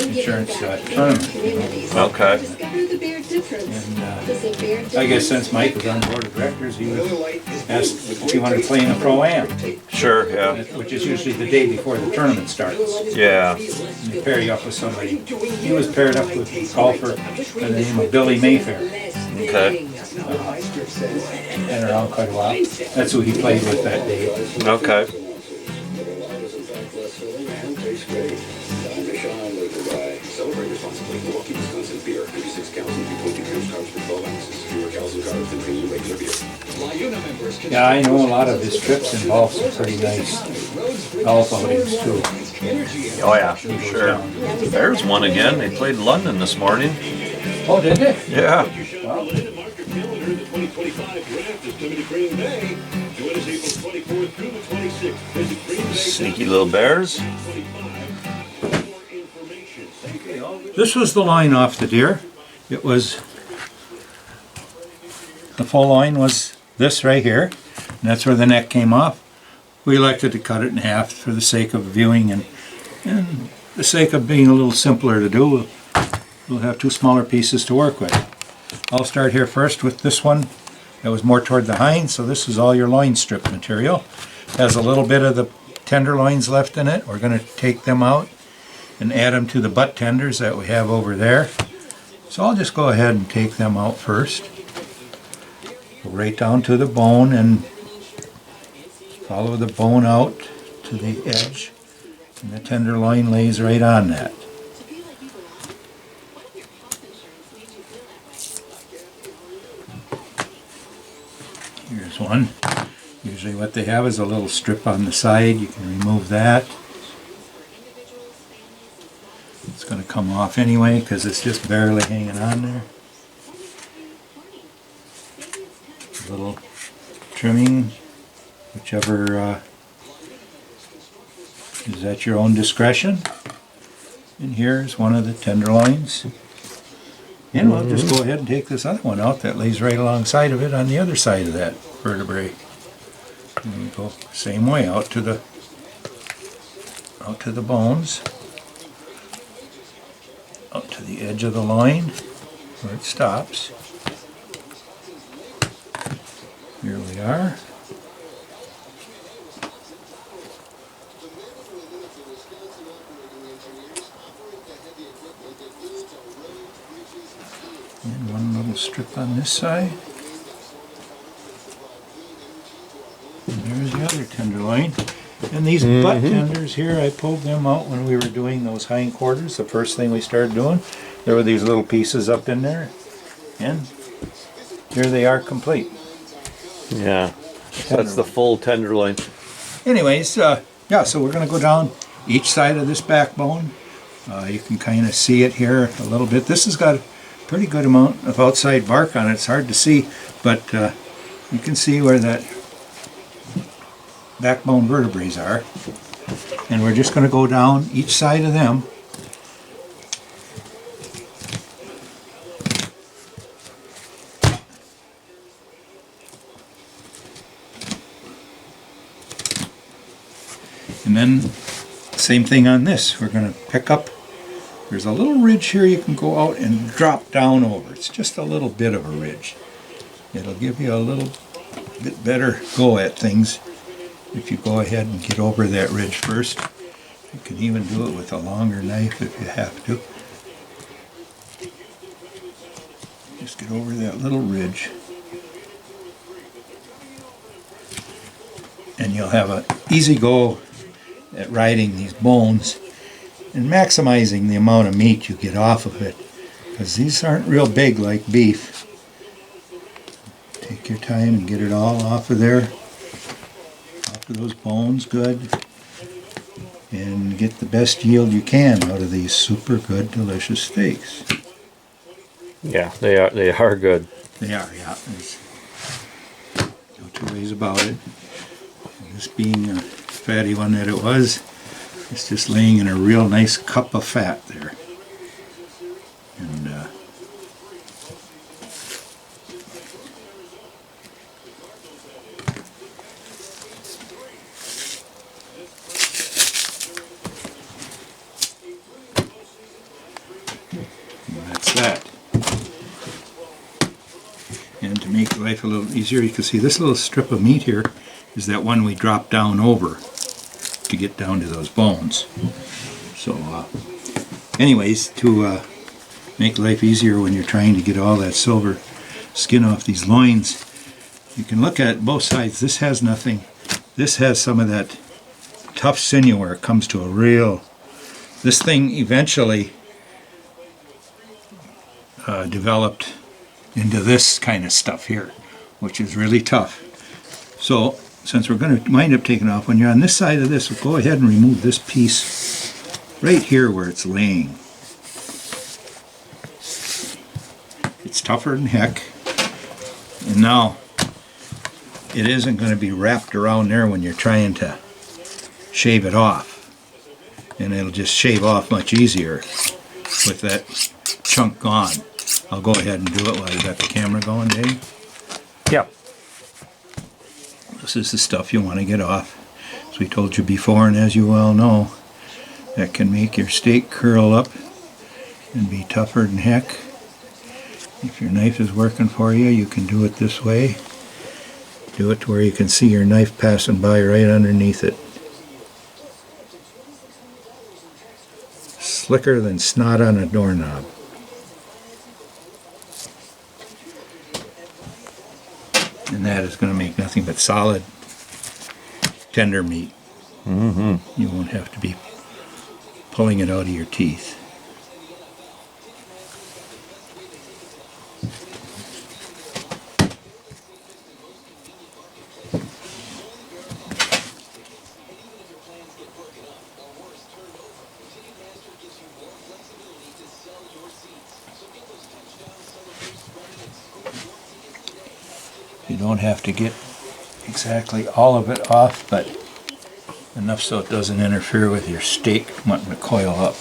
Insurance tournament. You know. Okay. And I guess since Mike was on the board of directors, he was asked if he wanted to play in a pro-am, Sure, yeah. which is usually the day before the tournament starts. Yeah. And they pair you up with somebody. He was paired up with a golfer by the name of Billy Mayfair. Okay. Been around quite a while. That's who he played with that day. Okay. Celebrate responsibly. Milwaukee, Wisconsin beer. 56 counts and 2.2 carbs for 12 ounces. Fewer calories and carbs than premium regular beer. Yeah, I know a lot of his trips involve some pretty nice golf outings too. Oh yeah, for sure. There's one again. They played London this morning. Oh, did they? Yeah. Mark your calendar. The 2025 draft is coming to Green Bay. Join us April 24th through the 26th. Visit Green Bay. Sneaky little bears. This was the loin off the deer. It was, the full loin was this right here, and that's where the neck came off. We elected to cut it in half for the sake of viewing and the sake of being a little simpler to do. We'll have two smaller pieces to work with. I'll start here first with this one that was more toward the hind, so this is all your loin strip material. Has a little bit of the tenderloins left in it. We're going to take them out and add them to the butt tenders that we have over there. So I'll just go ahead and take them out first. Go right down to the bone and follow the bone out to the edge, and the tenderloin lays right on that. Here's one. Usually what they have is a little strip on the side. You can remove that. It's going to come off anyway because it's just barely hanging on there. A little trimming, whichever is at your own discretion. And here's one of the tenderloins. And we'll just go ahead and take this other one out that lays right alongside of it on the other side of that vertebrae. And we go same way out to the bones. Up to the edge of the loin where it stops. Here we are. And one little strip on this side. And there's the other tenderloin. And these butt tenders here, I pulled them out when we were doing those hindquarters. The first thing we started doing, there were these little pieces up in there. And here they are complete. Yeah. So that's the full tenderloin. Anyways, yeah, so we're going to go down each side of this backbone. You can kind of see it here a little bit. This has got a pretty good amount of outside bark on it. It's hard to see, but you can see where that backbone vertebrae are. And we're just going to go down each side of them. And then same thing on this. We're going to pick up, there's a little ridge here you can go out and drop down over. It's just a little bit of a ridge. It'll give you a little bit better go at things if you go ahead and get over that ridge first. You can even do it with a longer knife if you have to. Just get over that little ridge. And you'll have an easy go at riding these bones and maximizing the amount of meat you get off of it, because these aren't real big like beef. Take your time and get it all off of there, off of those bones good, and get the best yield you can out of these super good delicious steaks. Yeah, they are good. They are, yeah. There's no two ways about it. And this being a fatty one that it was, it's just laying in a real nice cup of fat there. And that's that. And to make life a little easier, you can see this little strip of meat here is that one we drop down over to get down to those bones. So anyways, to make life easier when you're trying to get all that silver skin off these loins. You can look at both sides. This has nothing. This has some of that tough sinew where it comes to a real... This thing eventually developed into this kind of stuff here, which is really tough. So, since we're going to wind up taking off, when you're on this side of this, we'll go ahead and remove this piece right here where it's laying. It's tougher than heck. And now, it isn't going to be wrapped around there when you're trying to shave it off. And it'll just shave off much easier with that chunk gone. I'll go ahead and do it while you got the camera going, Dave. Yeah. This is the stuff you want to get off. As we told you before, and as you well know, that can make your steak curl up and be tougher than heck. If your knife is working for you, you can do it this way. Do it to where you can see your knife passing by right underneath it. Slicker than snot on a doorknob. And that is going to make nothing but solid, tender meat. You won't have to be pulling it out of your teeth. You don't have to get exactly all of it off, but enough so it doesn't interfere with your steak wanting to coil up.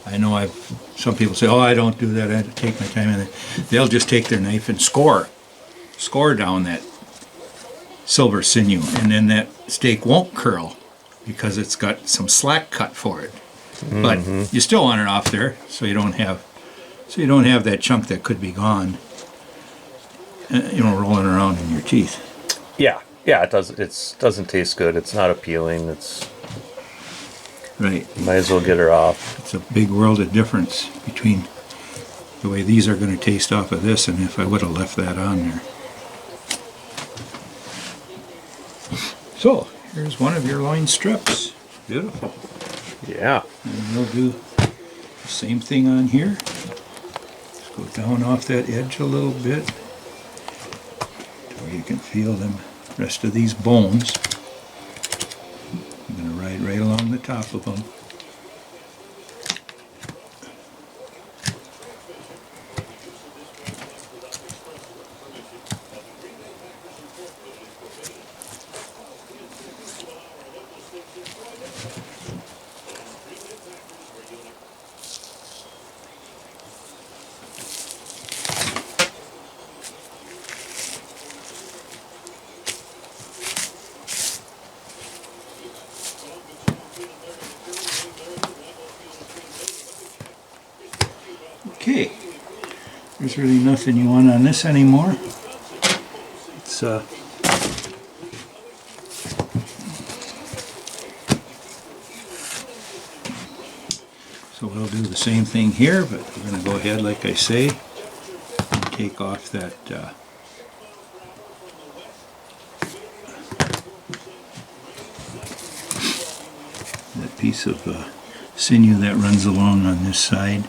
I know some people say, oh, I don't do that, I have to take my time, and they'll just take their knife and score down that silver sinew, and then that steak won't curl because it's got some slack cut for it. But you still want it off there, so you don't have that chunk that could be gone, rolling around in your teeth. Yeah, it doesn't taste good. It's not appealing. It's right. Might as well get her off. It's a big world of difference between the way these are going to taste off of this and if I would have left that on there. So, here's one of your loin strips. Beautiful. Yeah. And we'll do the same thing on here. Just go down off that edge a little bit where you can feel the rest of these bones. I'm going to ride right along the top of them. Okay, there's really nothing you want on this anymore. It's so we'll do the same thing here, but we're going to go ahead, like I say, and take off that that piece of sinew that runs along on this side.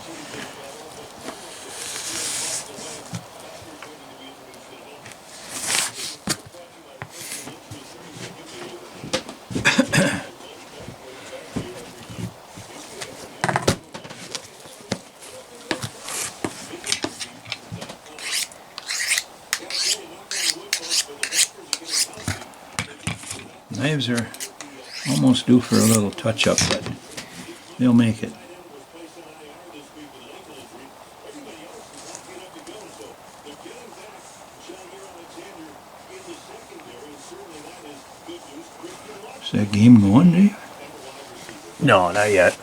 Knives are almost due for a little touch-up, but they'll make it. Is that game going, Dave? No, not yet.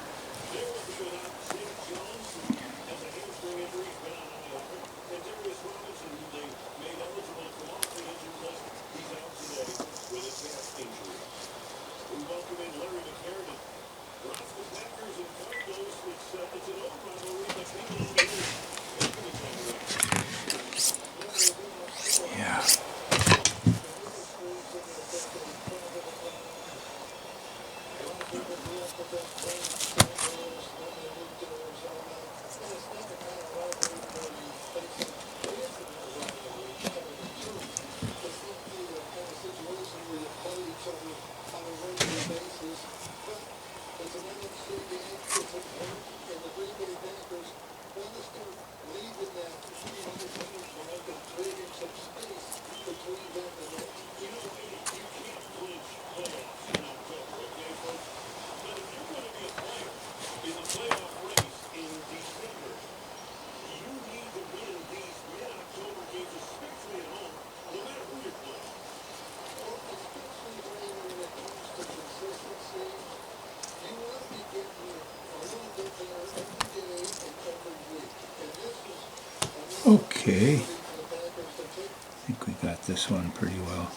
Yeah. Okay, I think we got this one pretty well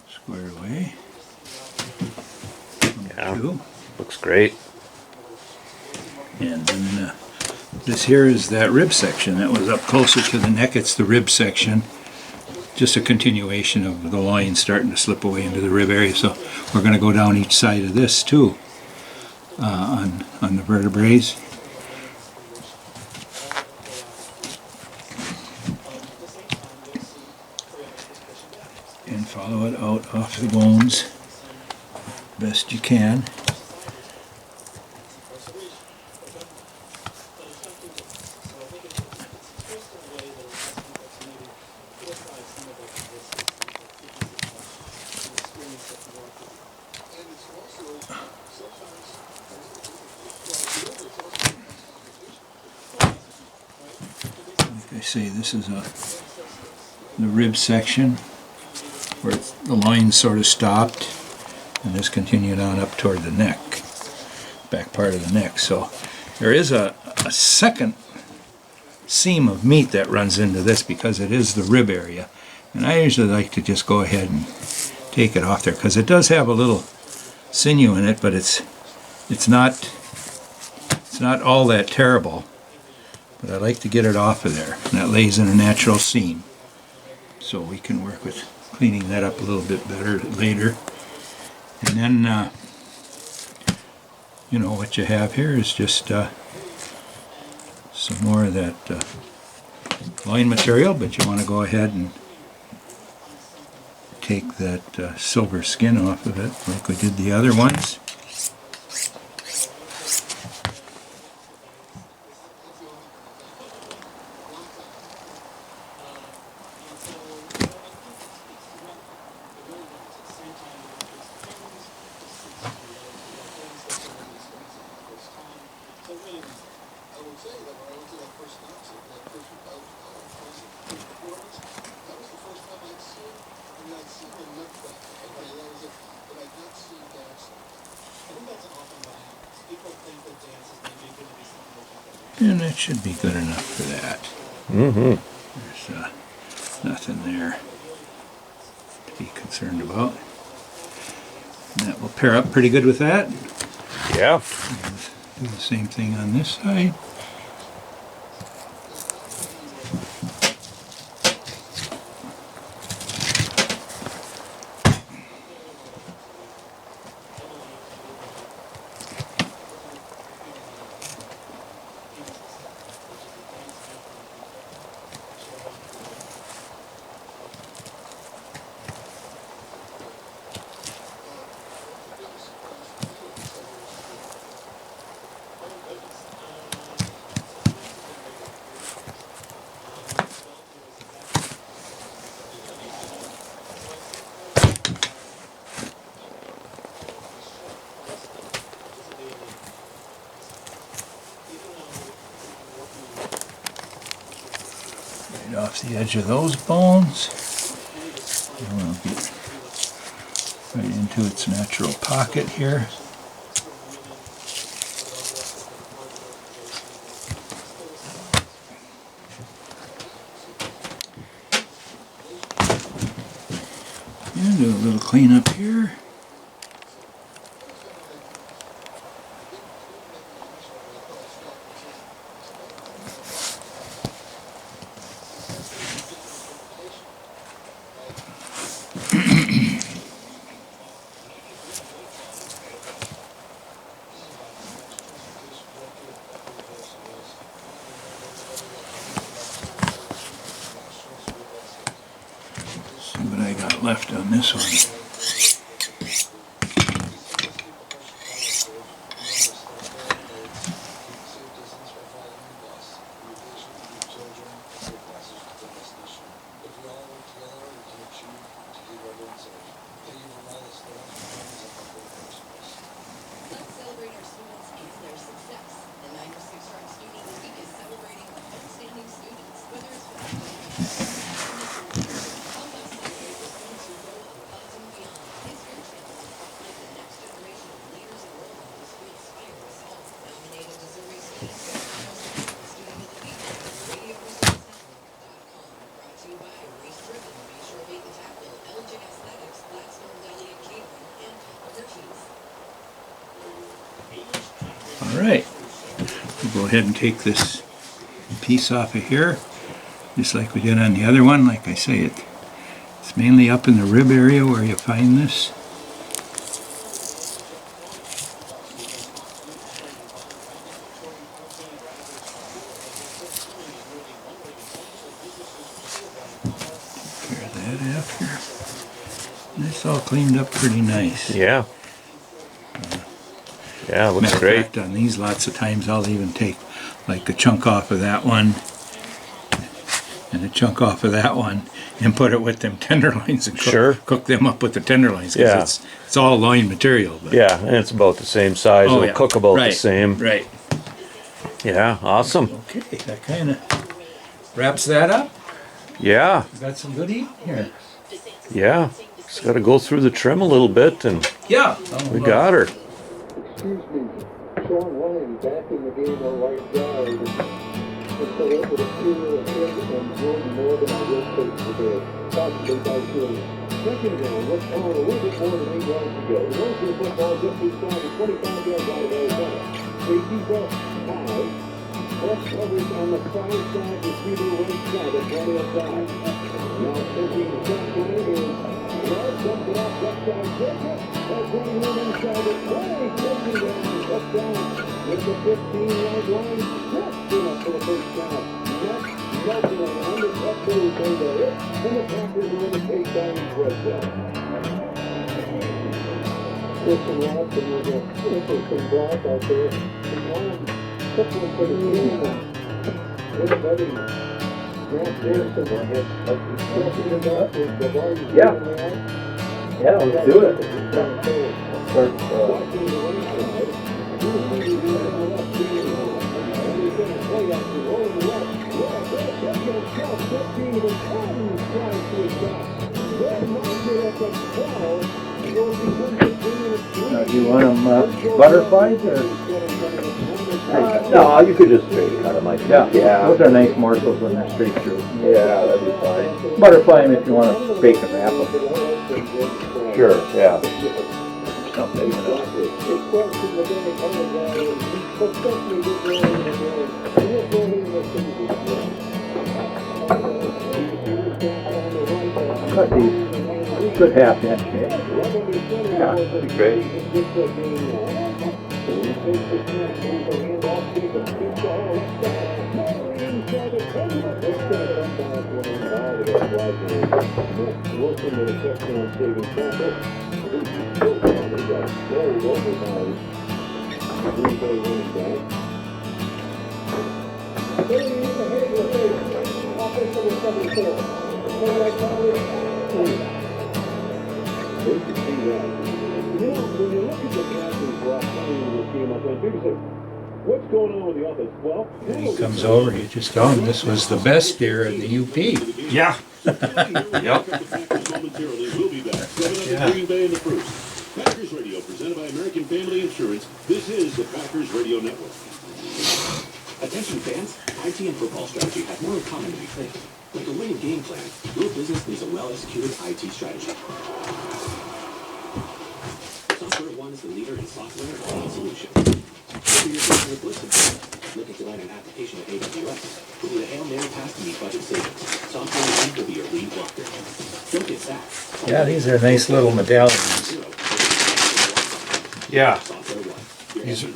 squared away. Yeah. Two. Looks great. And then this here is that rib section that was up closer to the neck. It's the rib section, just a continuation of the loin starting to slip away into the rib area. So we're going to go down each side of this too on the vertebrae. And follow it out off the bones best you can. Like I say, this is the rib section where the loin sort of stopped, and this continued on up toward the neck, back part of the neck. So there is a second seam of meat that runs into this because it is the rib area, and I usually like to just go ahead and take it off there because it does have a little sinew in it, but it's not all that terrible. But I like to get it off of there, and that lays in a natural seam, so we can work with cleaning that up a little bit better later. And then you know, what you have here is just some more of that loin material, but you want to go ahead and take that silver skin off of it like we did the other ones. And that should be good enough for that. Mm-hmm. There's nothing there to be concerned about. And that will pair up pretty good with that. Yeah. Do the same thing on this side. Right off the edge of those bones. And we'll get right into its natural pocket here. And do a little cleanup here. left on this one. Let's celebrate our students and their success. The 906 Heart Student Week is celebrating our outstanding students, whether it's for help us celebrate the students who go above and beyond. It's your chance to spotlight the next generation of leaders and role models who inspire us all. Nominate a deserving student for the Student of the Week at radioversusnetwork.com. Brought to you by Race Driven, Bayshore Bait and Tackle, Elgin Athletics, Blackstone Valley and Catering, and Hershey's. All right, we'll go ahead and take this piece off of here, just like we did on the other one. Like I say, it's mainly up in the rib area where you find this. Clear that after. And it's all cleaned up pretty nice. Yeah. Yeah, looks Matter of great. fact, on these lots of times I'll even take like a chunk off of that one and a chunk off of that one and put it with them tenderloins and cook them up with the tenderloins, because it's all loin material. But Yeah, and it's about the same size. It'll cook about the same. Right. Yeah, awesome. Okay, that kind of wraps that up. Yeah, We got some good eating here. yeah. Just got to go through the trim a little bit, and Yeah. we got her. Excuse me, Sean Loins back in the game on right side. Just a little bit of fear of him and Jordan more than I will take today. Possibly by 2. Second down, let's call it a little bit more than 8 yards to go. The Rose of the football just inside the 25 yards out of Arizona. Safety ball, 5. Plus coverage on the far side, receiver right side, that's right outside. Now taking the shotgun is Love, dumps it off left side, Jacob. That's running him inside the 20, taking down, touchdown with the 15-yard line. Just enough for the first down. Next, Nelson on the undercut move over it, and the Packers are in the takedown red zone. Listen, Watson was an interesting block out there. And one, couple of for the team. With a buddy. Grant Pearson had stretching it up with the ball. Yeah, let's do it. Watching the right side. He's on the left field. And he's going to play out the rolling left. Second and 12, 15 and 10 tries to his shot. Red marker at the 12. Do you want them butterflies or? No, you could just straight cut them, I think. Yeah, those are nice morsels when they're straight through. Yeah, that'd be fine. Butterfly them if you want to bake and wrap them. Sure, yeah. Something, you know. Cut these good half-inch. Yeah, that'd be great. What's going on with the offense? Well, He comes over, you just tell him this was the best deer in the UP. Yeah. Yep. We'll be back. 7 Green Bay and the Bruce. Packers Radio, presented by American Family Insurance. This is the Packers Radio Network. Attention fans, IT and football strategy have more in common than you think. Like a winning game plan, your business needs a well-executed IT strategy. Software One is the leader in software and solution. Maybe you're facing with Listen. Looking to land an application at AWS. Will be the Hail Mary pass to meet budget savings. Software One will be your lead blocker. Don't get sacked. Yeah, these are nice little medallions. Yeah, Software One.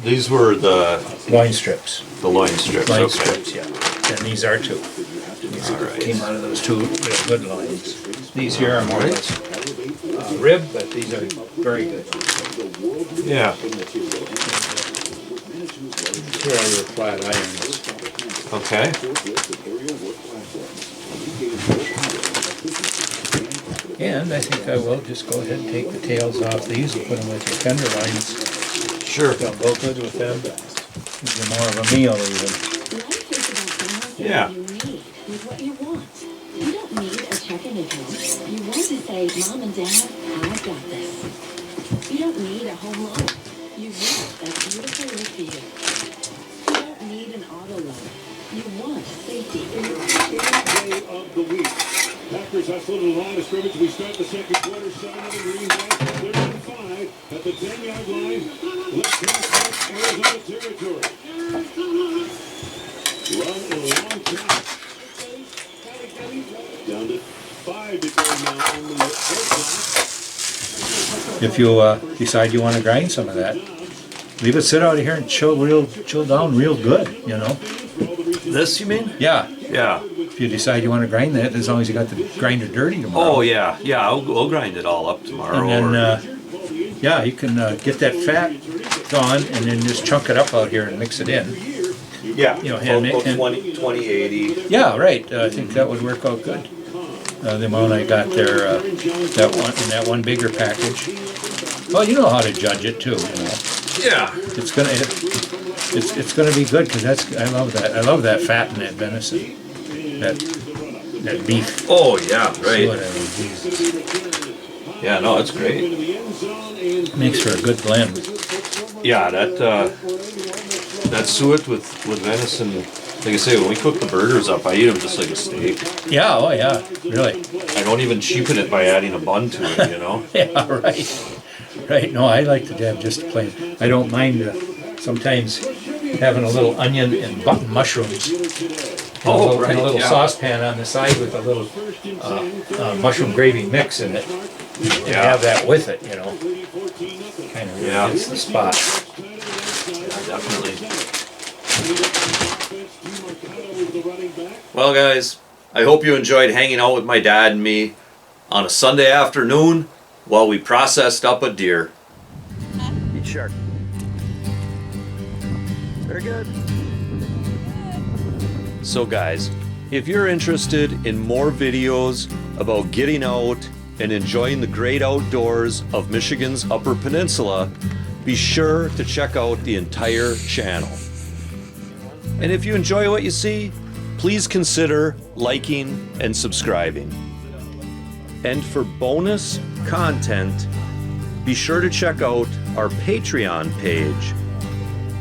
these were the Loin strips. loin strips. Loin Okay. strips, yeah. And these are too. These All right. came out of those two good loins. These here are more or less rib, but these are very good. Yeah. Here are your flat irons. Okay. And I think I will just go ahead and take the tails off these and put them with your tenderloins. Sure. They'll go good with them. Gives you more of a meal even. Life is about balancing Yeah. what you need with what you want. You don't need a checking account. You want to say, Mom and Dad, I've got this. You don't need a home loan. You want that beautiful roof for you. You don't need an auto loan. You want safety. Day of the week. Packers hustle to the line of scrimmage. We start the second quarter, 7 of the Green Bay. They're in 5 at the 10-yard line. Let's pass Arizona territory. Run a long count. Down to 5 to go now on the clock. If you decide you want to grind some of that, leave it sit out here and chill down real good, you know. This, you mean? Yeah, Yeah. if you decide you want to grind that, as long as you got the grinder dirty tomorrow. Oh, yeah. Yeah, I'll grind it all up tomorrow. And or- then, yeah, you can get that fat gone and then just chunk it up out here and mix it in. yeah. you know, hand About and- 20, 80. Yeah, right. I think that would work out good. The amount I got there, that one bigger package. Well, you know how to judge it too. You know, Yeah. it's gonna be good because I love that. I love that fat in that venison, that beef. Oh, yeah, right. Whatever, Jesus. Yeah, no, it's great. Makes for a good blend. Yeah, that suet with venison, like I say, when we cook the burgers up, I eat them just like a steak. Yeah. Oh yeah. Really. I don't even cheapen it by adding a bun to it, you know? Yeah. Right. Right. No, I like to have just plain. I don't mind sometimes having a little onion and button mushrooms. Oh, right, And a little yeah. saucepan on the side with a little mushroom gravy mix in it. And Yeah. have that with it, you know. Kind of Yeah. hits the spot. Definitely. Well, guys, I hope you enjoyed hanging out with my dad and me on a Sunday afternoon while we processed up a deer. Eat shark. Very good. So guys, if you're interested in more videos about getting out and enjoying the great outdoors of Michigan's Upper Peninsula, be sure to check out the entire channel. And if you enjoy what you see, please consider liking and subscribing. And for bonus content, be sure to check out our Patreon page.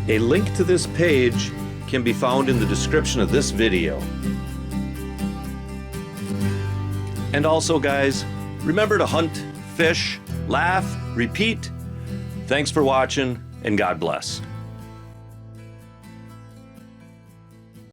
A link to this page can be found in the description of this video. And also, guys, remember to hunt, fish, laugh, repeat. Thanks for watching, and God bless.